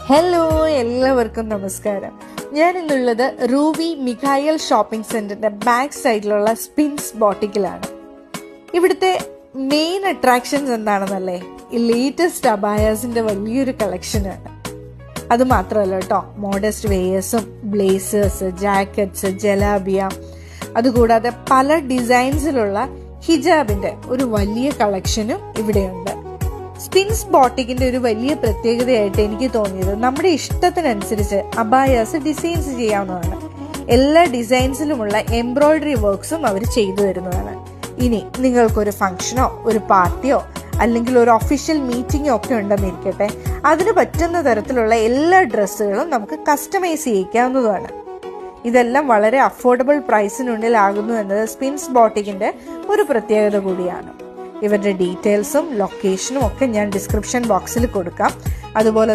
Hello, എല്ലാവർക്കും നമസ്കാരം. ഞാൻ ഇന്നുള്ളത് റൂവി മിഖായൽ ഷോപ്പിംഗ് സെന്ററിന്റെ ബാക്ക് സൈഡിലുള്ള സ്പിൻസ് ബോട്ടിക്കിലാണ്. ഇവിടുത്തെ മെയിൻ അട്രാക്ഷൻസ് എന്താണെന്നല്ലേ, ഈ ലേറ്റസ്റ്റ് അബായാസിന്റെ വലിയൊരു കളക്ഷനാണ്. അത് മാത്രമല്ല കേട്ടോ, മോഡസ്റ്റ് വെയേഴ്സും ബ്ലേസേഴ്സ്, ജാക്കറ്റ്സ്, ജലാബിയ, അതുകൂടാതെ പല ഡിസൈൻസിലുള്ള ഹിജാബിന്റെ ഒരു വലിയ കളക്ഷനും ഇവിടെയുണ്ട്. സ്പിൻസ് ബോട്ടിക്കിന്റെ ഒരു വലിയ പ്രത്യേകതയായിട്ട് എനിക്ക് തോന്നിയത് നമ്മുടെ ഇഷ്ടത്തിനനുസരിച്ച് അബായാസ് ഡിസൈൻസ് ചെയ്യാവുന്നതാണ്. എല്ലാ ഡിസൈൻസിലുമുള്ള എംബ്രോയിഡറി വർക്ക്സും അവർ ചെയ്തു തരുന്നതാണ്. ഇനി നിങ്ങൾക്കൊരു ഫംഗ്ഷനോ ഒരു പാർട്ടിയോ അല്ലെങ്കിൽ ഒരു ഒഫീഷ്യൽ മീറ്റിംഗോ ഒക്കെ ഉണ്ടെന്നിരിക്കട്ടെ, അതിന് പറ്റുന്ന തരത്തിലുള്ള എല്ലാ ഡ്രസ്സുകളും നമുക്ക് കസ്റ്റമൈസ് ചെയ്യിക്കാവുന്നതാണ്. ഇതെല്ലാം വളരെ അഫോർഡബിൾ പ്രൈസിനുള്ളിലാകുന്നു എന്നത് സ്പിൻസ് ബോട്ടിക്കിന്റെ ഒരു പ്രത്യേകത കൂടിയാണ്. ഇവരുടെ ഡീറ്റെയിൽസും ലൊക്കേഷനും ഒക്കെ ഞാൻ ഡിസ്ക്രിപ്ഷൻ ബോക്സിൽ കൊടുക്കാം. അതുപോലെ